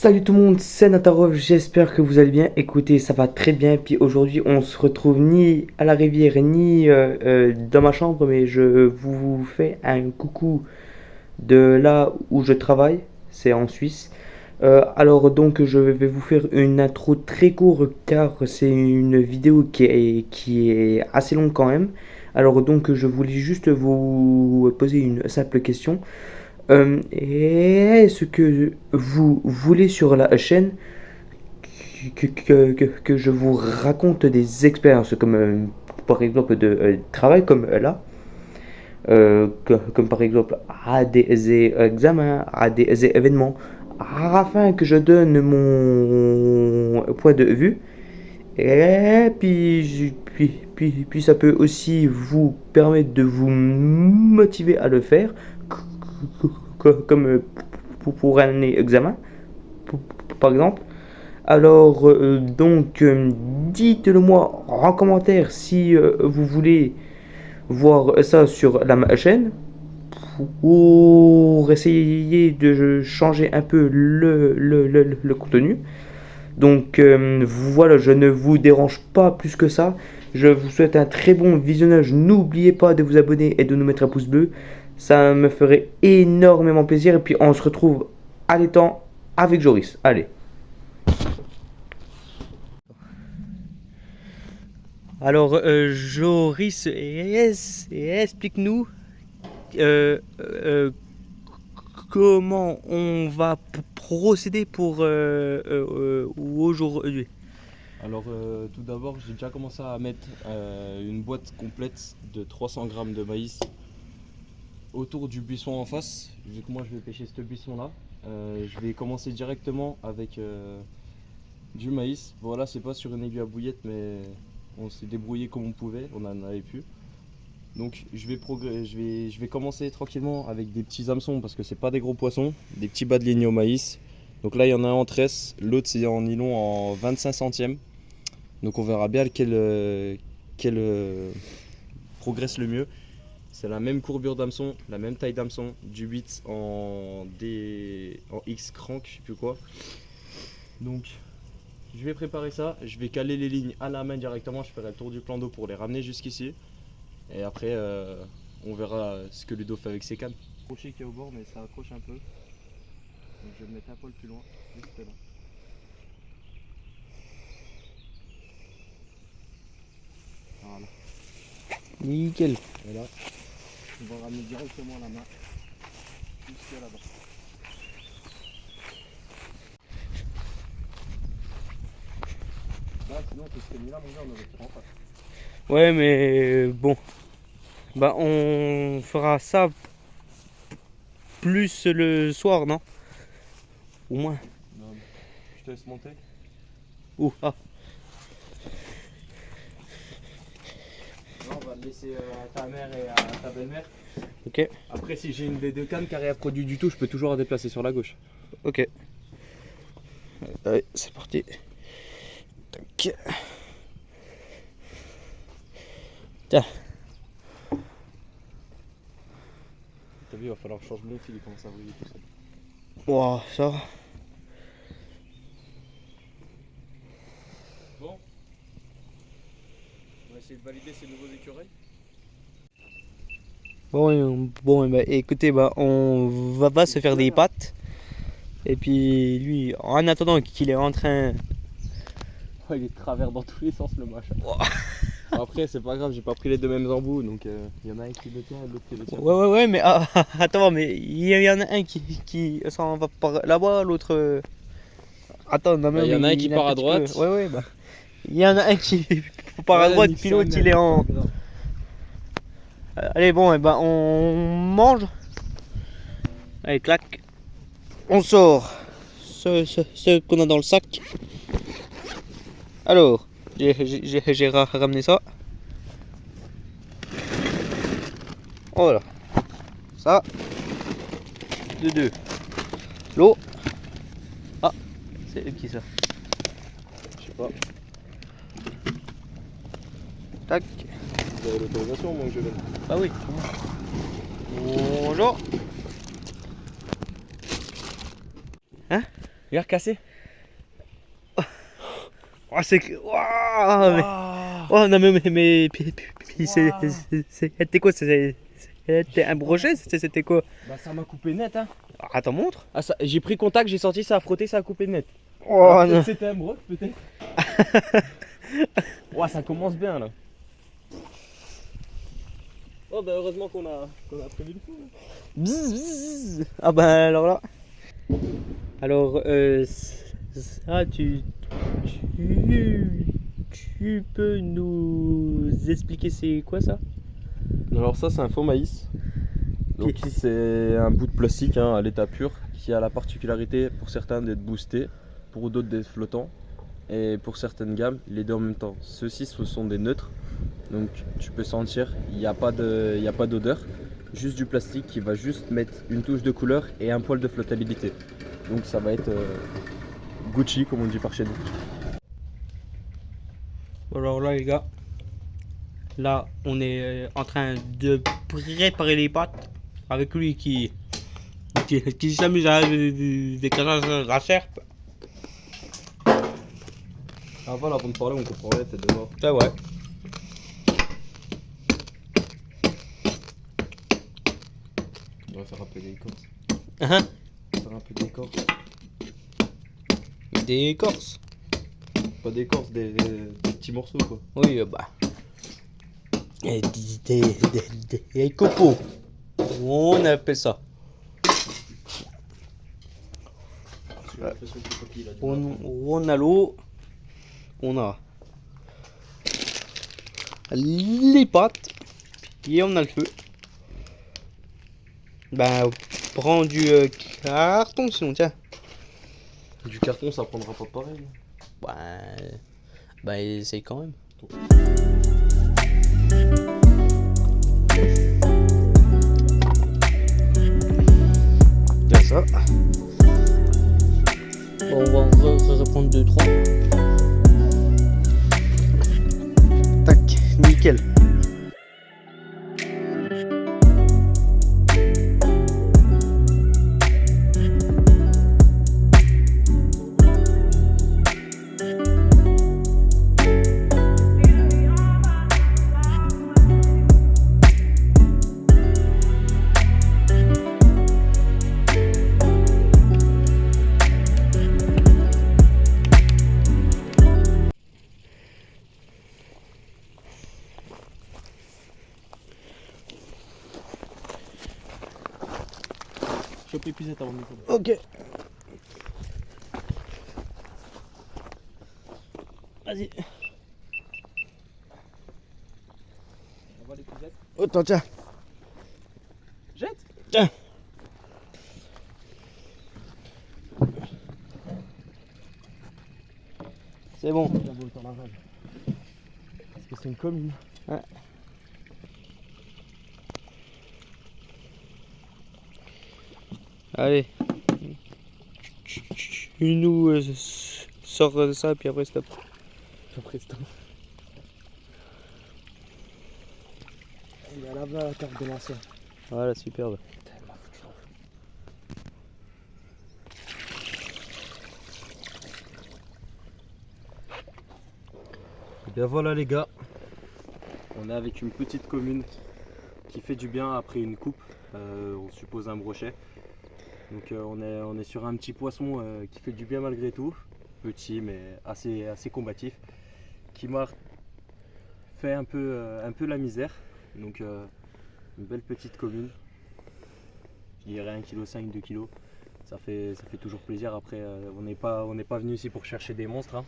Salut tout le monde, c'est Natarov, j'espère que vous allez bien. Écoutez, ça va très bien. Puis aujourd'hui, on se retrouve ni à la rivière ni dans ma chambre, mais je vous fais un coucou de là où je travaille, c'est en Suisse. Alors donc, je vais vous faire une intro très courte car c'est une vidéo qui est assez longue quand même. Alors donc, je voulais juste vous poser une simple question. Est-ce que vous voulez sur la chaîne que je vous raconte des expériences comme par exemple de travail comme là, comme par exemple à des examens, à des événements, afin que je donne mon point de vue et puis ça peut aussi vous permettre de vous motiver à le faire comme pour un examen, par exemple. Alors, donc, dites-le moi en commentaire si vous voulez voir ça sur la chaîne pour essayer de changer un peu le contenu. Donc, voilà, je ne vous dérange pas plus que ça. Je vous souhaite un très bon visionnage. N'oubliez pas de vous abonner et de nous mettre un pouce bleu. Ça me ferait énormément plaisir. Et puis, on se retrouve à l'étang avec Joris. Allez. Alors, Joris, explique-nous euh, euh, comment on va procéder pour aujourd'hui. Alors tout d'abord j'ai déjà commencé à mettre une boîte complète de 300 grammes de maïs autour du buisson en face. Vu que moi je vais pêcher ce buisson là, je vais commencer directement avec du maïs. Voilà, c'est pas sur une aiguille à bouillette, mais on s'est débrouillé comme on pouvait, on en avait pu. Donc je vais commencer tranquillement avec des petits hameçons parce que c'est pas des gros poissons, des petits bas de ligne au maïs. Donc là il y en a un en tresse, l'autre c'est en nylon en 25 centièmes. Donc on verra bien lequel progresse le mieux. C'est la même courbure d'hameçon, la même taille d'hameçon, du 8 en X crank, je sais plus quoi. Donc je vais préparer ça, je vais caler les lignes à la main directement, je ferai le tour du plan d'eau pour les ramener jusqu'ici. Et après on verra ce que Ludo fait avec ses cannes. Le crochet qui est au bord mais ça accroche un peu. Donc je vais le mettre un poil plus loin, juste là. Voilà. Nickel. Et là, on va ramener directement la main jusqu'à là-bas. Là, sinon, tu serais mis là, mon gars, on aurait tiré en face. Ouais, mais bon, bah on fera ça plus le soir, non? Au moins. Non, mais je te laisse monter. Ouh, ah. Là, on va le laisser à ta mère et à ta belle-mère. Ok, Après, si j'ai une des deux cannes qui n'a rien produit du tout, je peux toujours la déplacer sur la gauche. ok. Allez, c'est parti. Tac. Tiens. T'as vu, il va falloir que je change mon fil, il commence à briller tout seul. Wow, ça va. Bon, on va essayer de valider ces nouveaux écureuils. Bon, bah, écoutez, bah, on va se faire des pâtes. Et puis lui, en attendant qu'il est en train... Oh, il est de travers dans tous les sens, le machin. Wow. Après, c'est pas grave, j'ai pas pris les deux mêmes embouts, donc il y en a un qui le tient et l'autre qui le tient. Ouais, mais attends, mais il y en a un qui s'en va par là-bas, l'autre... Attends, non, mais Il y en a un il qui est part à petit droite. peu- Ouais, bah. Il y en a un qui part à Ouais, droite, nique puis sa l'autre mère, il est c'est en... pas grave. Allez, bon, et ben on mange. Allez, clac. On sort ce qu'on a dans le sac. Alors, j'ai ramené ça. Voilà. Ça. De deux. L'eau. Ah, c'est qui ça? Je sais pas. Tac. Vous avez l'autorisation, moi que je vienne. Bah oui. Bonjour. Hein? Regarde cassé. Oh, c'est que. Waouh, mais- Oh non, mais. Puis c'était quoi? C'était un brochet? C'était quoi? Bah ça m'a coupé net hein. Attends, montre. Ah, j'ai pris contact, j'ai sorti, ça a frotté, ça a coupé net. Oh Alors, peut-être non. c'était un broc peut-être. Ouais, ça commence bien là. Oh bah heureusement qu'on a prévu le coup. Bzzz, bzzz. Ah bah alors là. Alors, ça, tu peux nous expliquer c'est quoi ça? Alors ça c'est un faux maïs. Donc c'est un bout de plastique hein, à l'état pur qui a la particularité pour certains d'être boosté, pour d'autres d'être flottant et pour certaines gammes les deux en même temps. Ceux-ci ce sont des neutres, donc tu peux sentir, il n'y a pas d'odeur, juste du plastique qui va juste mettre une touche de couleur et un poil de flottabilité. Donc ça va être Gucci comme on dit par chez nous. Alors là les gars, là on est en train de préparer les pâtes avec lui qui s'amuse avec la serpe. Ah voilà, avant de parler on comprend rien, t'es dehors. C'est vrai. On va faire un peu d'écorce. Hein? Faire un peu d'écorce. Des écorces. Pas d'écorce, des petits morceaux quoi. Oui, bah. Et des copeaux. On appelle ça. J'ai l'impression que le papy, il a du mal. On a l'eau. On a les pâtes. Et on a le feu. Ben, prends du carton sinon, tiens. Du carton ça prendra pas pareil. Bah, essaye quand même. Tiens ça. Bon, ça va prendre 2-3. Tac, nickel. Chope l'épuisette avant de mettre. Ok. Vas-y. On va l'épuisette. Attends, tiens. Jette. Tiens. C'est bon. Bien beau le temps lavage. Parce que c'est une commune. Ouais. Allez. Tu nous sors ça, puis après stop. Après stop. Il y a là-bas la carte de l'ancien. Voilà, superbe. Et bien voilà les gars, on est avec une petite commune qui fait du bien après une coupe, on suppose un brochet. Donc on est sur un petit poisson qui fait du bien malgré tout, petit mais assez combatif, qui m'a fait un peu la misère. Donc une belle petite commune, je dirais 1,5 kg, 2 kg. Ça fait toujours plaisir. Après on n'est pas venu ici pour chercher des monstres hein.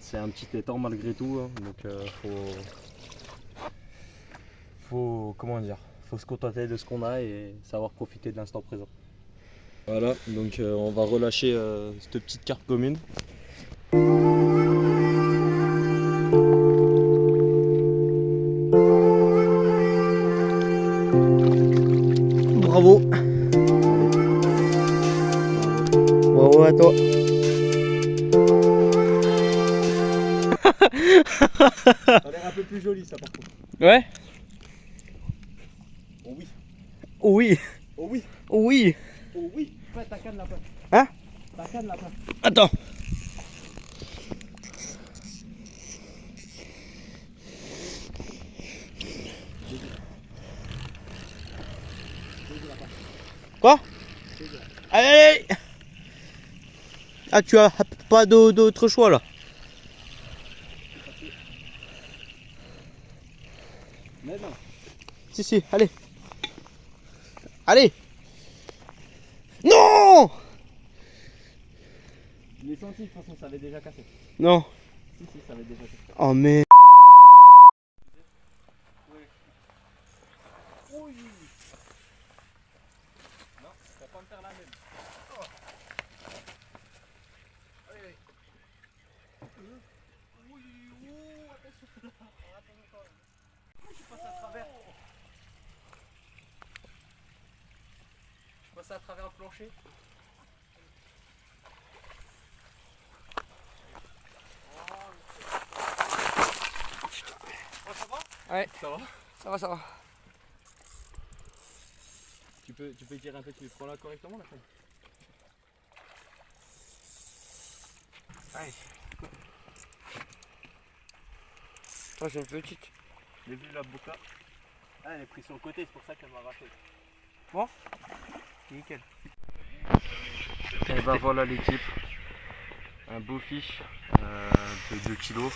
C'est un petit étang malgré tout hein. Donc faut se contenter de ce qu'on a et savoir profiter de l'instant présent. Voilà, donc on va relâcher cette petite carpe commune. Bravo. Bravo à toi. Ça a l'air un peu plus joli ça par contre. Ouais. Oh oui, Oui. oh oui, Oui. oh oui. Ouais, ta canne là-bas. Hein? Ta canne là-bas. Attends. Quoi? Allez! Ah, tu as pas d'autre choix là? Mais non. Si, allez. Allez! Non! Je l'ai senti de toute façon, ça avait déjà cassé. Non. Si, ça avait déjà cassé. Oh mais. Oui. Non, ça va pas me faire la même. Je passe à travers un plancher. Ouais, Ça va? ça va. Tu peux tirer un peu, tu prends là correctement la femme. Allez. Moi j'ai une petite. J'ai vu la bouca. Ah, elle est prise sur le côté, c'est pour ça qu'elle m'a arraché. Nickel. Et bah voilà l'équipe. Un beau fiche de 2 kg,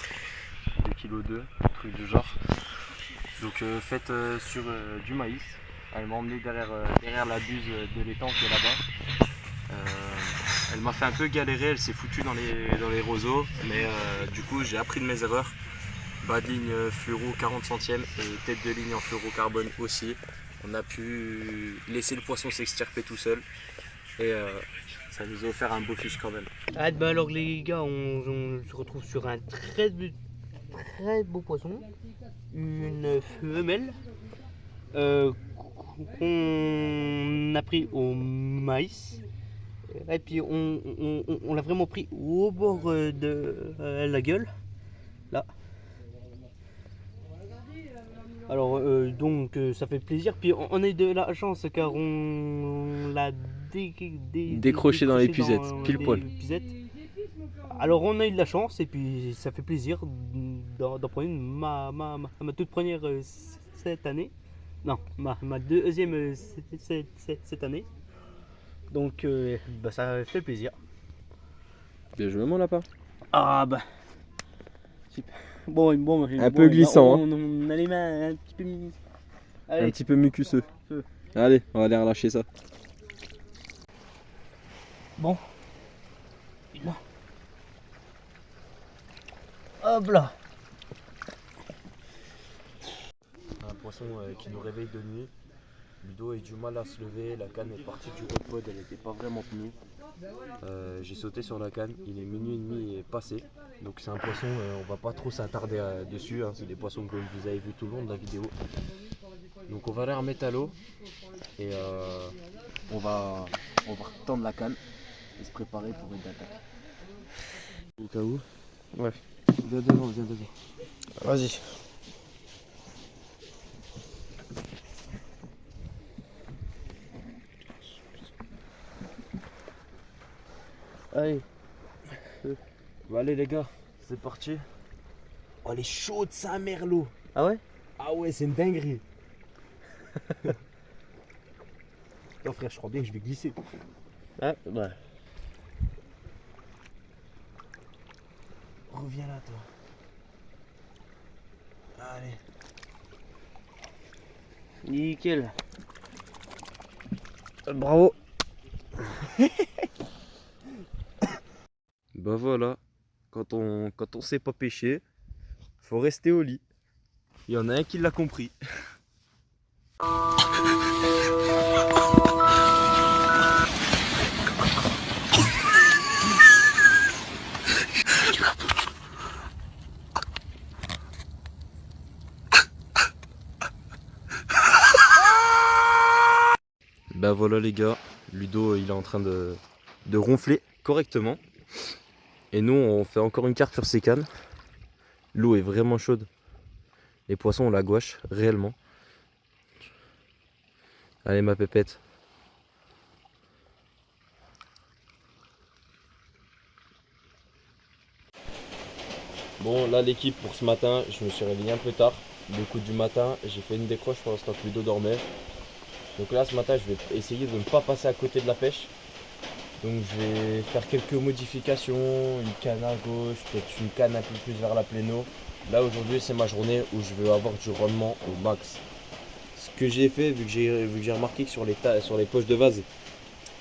2 kg 2, un truc du genre. Donc faite sur du maïs. Elle m'a emmené derrière la buse de l'étang qui est là-bas. Elle m'a fait un peu galérer, elle s'est foutue dans les roseaux, mais du coup j'ai appris de mes erreurs. Bas de ligne fluoro 40 centièmes et tête de ligne en fluorocarbone aussi. On a pu laisser le poisson s'extirper tout seul et ça nous a offert un beau fiche quand même. Ah, bah alors les gars, on se retrouve sur un très beau poisson. Une femelle qu'on a pris au maïs. Et puis on l'a vraiment pris au bord de la gueule. Là. Alors donc ça fait plaisir. Puis on a eu de la chance car on l'a Décroché dans les puzettes, pile poil. Alors on a eu de la chance et puis ça fait plaisir d'en prendre une. Ma toute première cette année. Non, ma deuxième cette année. Donc bah, ça fait plaisir. Bien joué mon lapin. Ah bah. Super. Bon, Un peu glissant, on a les mains un petit peu. Allez. Un petit peu mucuseux. Feu. Allez, on va aller relâcher ça. Bon. Là. Hop là. Un poisson qui nous réveille de nuit. Ludo a eu du mal à se lever, la canne est partie du haut pod, elle n'était pas vraiment tenue. J'ai sauté sur la canne, il est minuit et demi et passé. Donc c'est un poisson, on va pas trop s'attarder dessus, hein. C'est des poissons que vous avez vu tout le long de la vidéo. Donc on va les remettre à l'eau et on va retendre la canne et se préparer pour une attaque. Au cas où. Ouais. Viens devant. Vas-y. Allez. Bah allez les gars, c'est parti. Oh elle est chaude sa mère l'eau. Ah ouais? Ah ouais c'est une dinguerie. Non frère je crois bien que je vais glisser. Ah ouais. Reviens là toi. Allez. Nickel. Bravo. Bah voilà, quand on sait pas pêcher, faut rester au lit. Il y en a un qui l'a compris. Bah voilà les gars, Ludo il est en train de ronfler correctement. Et nous on fait encore une carte sur ces cannes. L'eau est vraiment chaude. Les poissons ont la gouache, réellement. Allez ma pépette. Bon, là l'équipe pour ce matin, je me suis réveillé un peu tard. Le coup du matin, j'ai fait une décroche pour l'instant que Ludo dormait. Donc là ce matin, je vais essayer de ne pas passer à côté de la pêche. Donc je vais faire quelques modifications, une canne à gauche, peut-être une canne un peu plus vers la pléno. Là aujourd'hui c'est ma journée où je veux avoir du rendement au max. Ce que j'ai fait, vu que j'ai remarqué que sur les poches de vase,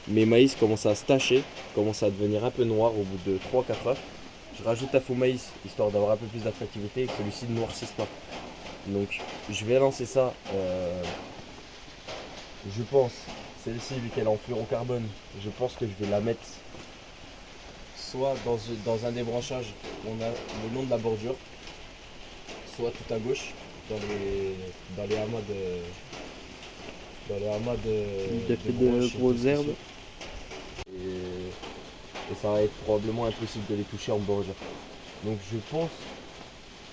mes maïs commencent à se tacher, commencent à devenir un peu noirs au bout de 3-4 heures. Je rajoute un faux maïs histoire d'avoir un peu plus d'attractivité et que celui-ci ne noircisse pas. Donc je vais lancer ça, je pense, celle-ci vu qu'elle est en fluorocarbone, je pense que je vais la mettre soit dans un débranchage où on a le long de la bordure, soit tout à gauche dans les amas de broches et grosses tout ce qui herbes. suit. Et ça va être probablement impossible de les toucher en bordure. Donc je pense,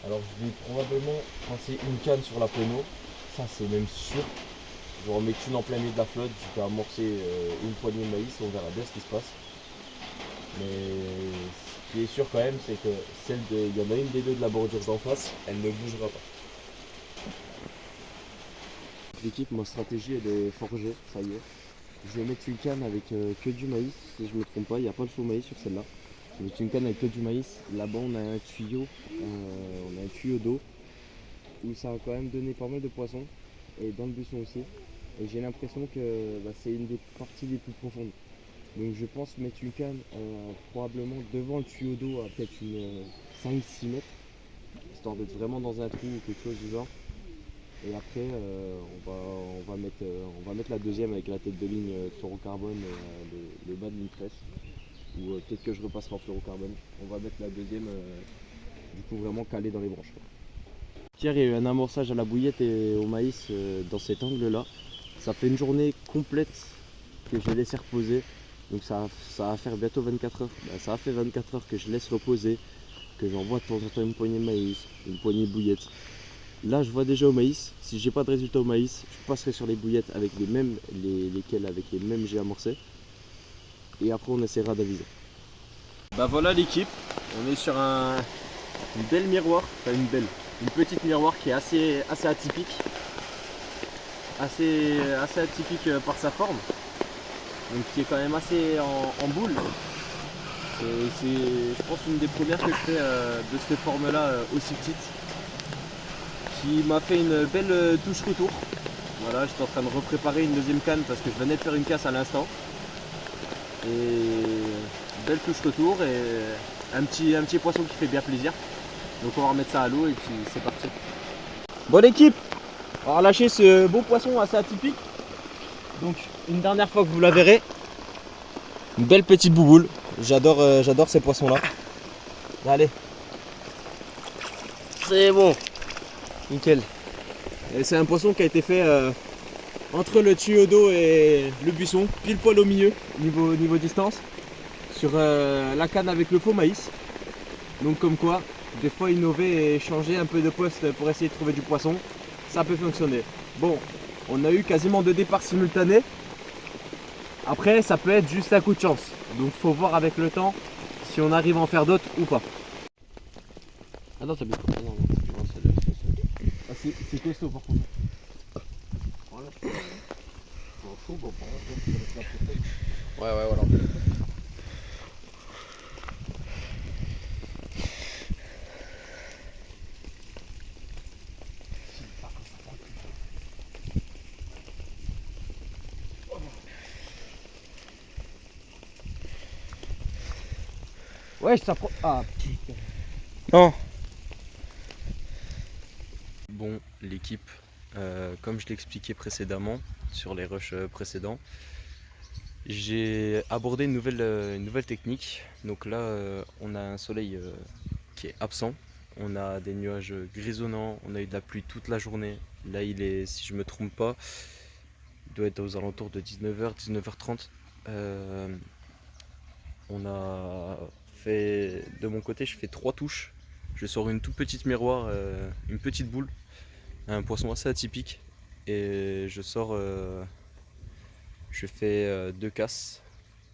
alors je vais probablement passer une canne sur la pléno, ça c'est même sûr. Je vais en mettre une en plein milieu de la flotte, je vais amorcer une poignée de maïs, on verra bien ce qui se passe. Mais ce qui est sûr quand même, c'est que il y en a une des deux de la bordure d'en face, elle ne bougera pas. L'équipe, ma stratégie elle est forgée, ça y est. Je vais mettre une canne avec que du maïs, si je me trompe pas, il n'y a pas de faux maïs sur celle-là. Je vais mettre une canne avec que du maïs. Là-bas on a un tuyau d'eau où ça a quand même donné pas mal de poissons et dans le buisson aussi. Et j'ai l'impression que c'est une des parties les plus profondes. Donc je pense mettre une canne probablement devant le tuyau d'eau à peut-être une 5-6 mètres, histoire d'être vraiment dans un trou ou quelque chose du genre. Et après on va mettre la deuxième avec la tête de ligne fluorocarbone et le bas de ligne presse. Ou peut-être que je repasserai en fluorocarbone. On va mettre la deuxième du coup vraiment calée dans les branches. Hier il y a eu un amorçage à la bouillette et au maïs dans cet angle là. Ça fait une journée complète que j'ai laissé reposer. Donc ça va faire bientôt 24 heures. Ça a fait 24 heures que je laisse reposer, que j'envoie de temps en temps une poignée de maïs, une poignée de bouillettes. Là je vois déjà au maïs, si j'ai pas de résultat au maïs, je passerai sur les bouillettes avec lesquelles avec les mêmes j'ai amorcé. Et après on essaiera d'aviser. Bah voilà l'équipe, on est sur une belle miroir, enfin une petite miroir qui est assez atypique. Assez atypique par sa forme. Donc qui est quand même assez en boule. C'est je pense une des premières que je fais de cette forme là aussi petite. Qui m'a fait une belle touche retour. Voilà, j'étais en train de repréparer une deuxième canne parce que je venais de faire une casse à l'instant. Et belle touche retour et un petit poisson qui fait bien plaisir. Donc on va remettre ça à l'eau et puis c'est parti. Bonne équipe, on va relâcher ce beau poisson assez atypique. Donc une dernière fois que vous la verrez. Une belle petite bouboule. J'adore ces poissons là. Allez. C'est bon. Nickel. Et c'est un poisson qui a été fait entre le tuyau d'eau et le buisson, pile poil au milieu, niveau distance, sur la canne avec le faux maïs. Donc comme quoi, des fois innover et changer un peu de poste pour essayer de trouver du poisson, ça peut fonctionner. Bon, on a eu quasiment 2 départs simultanés. Après, ça peut être juste un coup de chance. Donc faut voir avec le temps si on arrive à en faire d'autres ou pas. Ah non, t'as bien compris. Non, c'est costaud par contre. Ouais, voilà. Ouais, ça prend. Ah putain. Non. Bon, l'équipe, comme je l'expliquais précédemment sur les rushs précédents, j'ai abordé une nouvelle technique. Donc là, on a un soleil qui est absent. On a des nuages grisonnants. On a eu de la pluie toute la journée. Là, il est, si je me trompe pas, il doit être aux alentours de 19h, 19h30. On a fait, de mon côté, je fais 3 touches. Je sors une toute petite miroir, une petite boule, un poisson assez atypique. Et je fais 2 casses.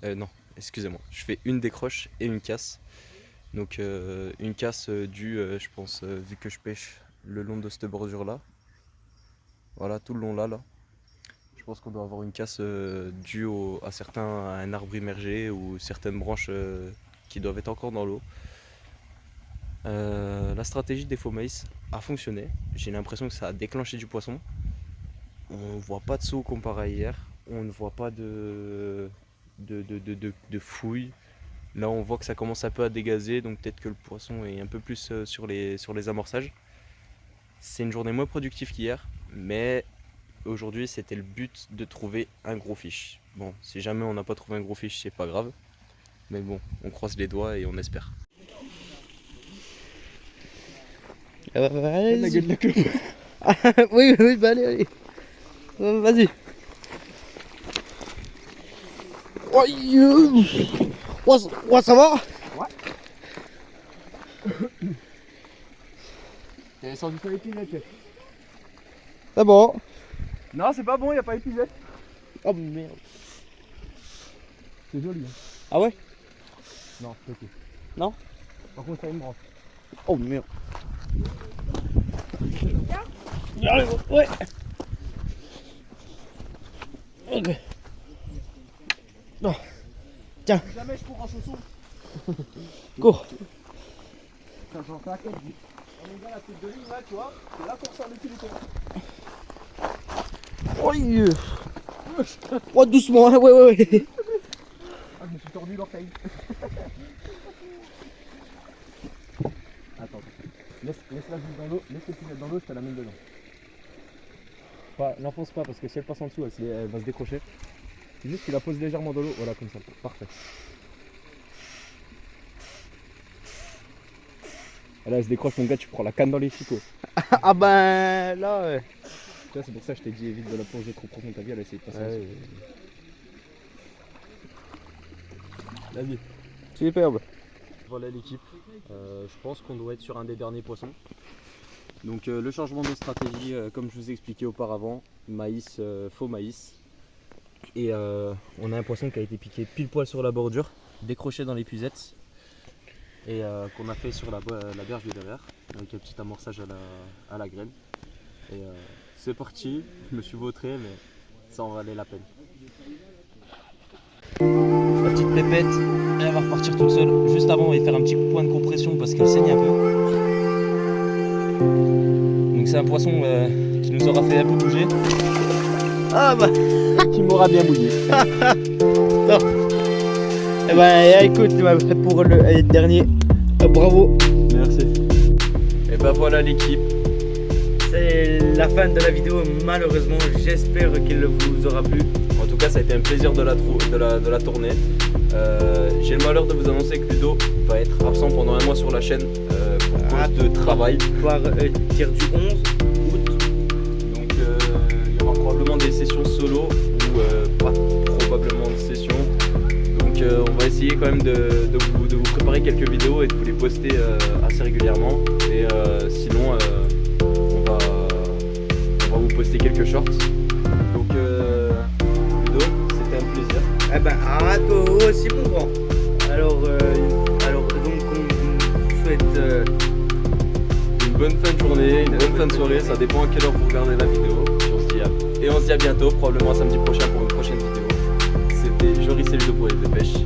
Non, excusez-moi. Je fais une décroche et une casse. Donc une casse due, je pense, vu que je pêche le long de cette bordure là. Voilà, tout le long là. Je pense qu'on doit avoir une casse due à un arbre immergé ou certaines branches qui doivent être encore dans l'eau. La stratégie des faux maïs a fonctionné. J'ai l'impression que ça a déclenché du poisson. On ne voit pas de saut comparé à hier. On ne voit pas de fouilles. Là, on voit que ça commence un peu à dégazer, donc peut-être que le poisson est un peu plus sur les amorçages. C'est une journée moins productive qu'hier, mais aujourd'hui, c'était le but de trouver un gros fiche. Bon, si jamais on n'a pas trouvé un gros fiche, c'est pas grave. Mais bon, on croise les doigts et on espère. Allez, la gueule de la queue. Oui, bah allez. Vas-y. Ouais, ça va? Ouais. T'avais senti sur l'épinette. C'est bon. Non, c'est pas bon, y a pas épinette. Oh merde. C'est joli. Hein. Ah ouais? Non, c'est ok. Non? Par contre, ça a une branche. Oh merde. Allez, ouais. Ok. Non. Tiens. Si jamais je cours en chaussons. Cours. J'en fais à 4. On est dans la tête de ligne là, tu vois. C'est là qu'on sort le téléphone. Oh, doucement, hein, ouais. Ah, je me suis tordu l'orteil. Attends. Laisse-la juste dans l'eau. Laisse le filet dans l'eau, je te la mets dedans. N'enfonce pas parce que si elle passe en dessous, elle va se décrocher. C'est juste que tu la poses légèrement dans l'eau. Voilà, comme ça. Parfait. Là, elle se décroche, mon gars, tu prends la canne dans les chicots. Ah ben là, ouais. Tu vois, c'est pour ça que je t'ai dit évite de la plonger trop profond. Ta vie, elle a essayé de passer en dessous. Vas-y. Superbe. Voilà l'équipe. Je pense qu'on doit être sur un des derniers poissons. Donc le changement de stratégie, comme je vous ai expliqué auparavant, maïs, faux maïs. Et on a un poisson qui a été piqué pile poil sur la bordure, décroché dans l'épuisette. Et qu'on a fait sur la berge de derrière, avec un petit amorçage à la graine. Et c'est parti, je me suis vautré, mais ça en valait la peine. La petite pépette, elle va repartir toute seule. Juste avant, on va faire un petit point de compression parce qu'elle saigne un peu. Donc c'est un poisson qui nous aura fait un peu bouger. Ah bah. Qui m'aura bien mouillé. Non. Eh ben écoute, pour le dernier, bravo. Merci. Et ben voilà l'équipe. C'est la fin de la vidéo, malheureusement. J'espère qu'elle vous aura plu. En tout cas, ça a été un plaisir de la tourner. J'ai le malheur de vous annoncer que Ludo va être absent pendant un mois sur la chaîne pour cause de travail. Voir tir du 11 août. Donc il y aura probablement des sessions solo ou pas probablement de sessions. Donc on va essayer quand même de vous préparer quelques vidéos et de vous les poster assez régulièrement. Et sinon on va vous poster quelques shorts. Donc Ludo, c'était un plaisir. Eh ben à toi aussi mon grand. Alors donc on vous souhaite Une bonne fin de journée, une bonne fin de soirée, ça dépend à quelle heure vous regardez la vidéo. Et on se dit à bientôt, probablement samedi prochain pour une prochaine vidéo. C'était Joris et Ludo pour les deux pêches.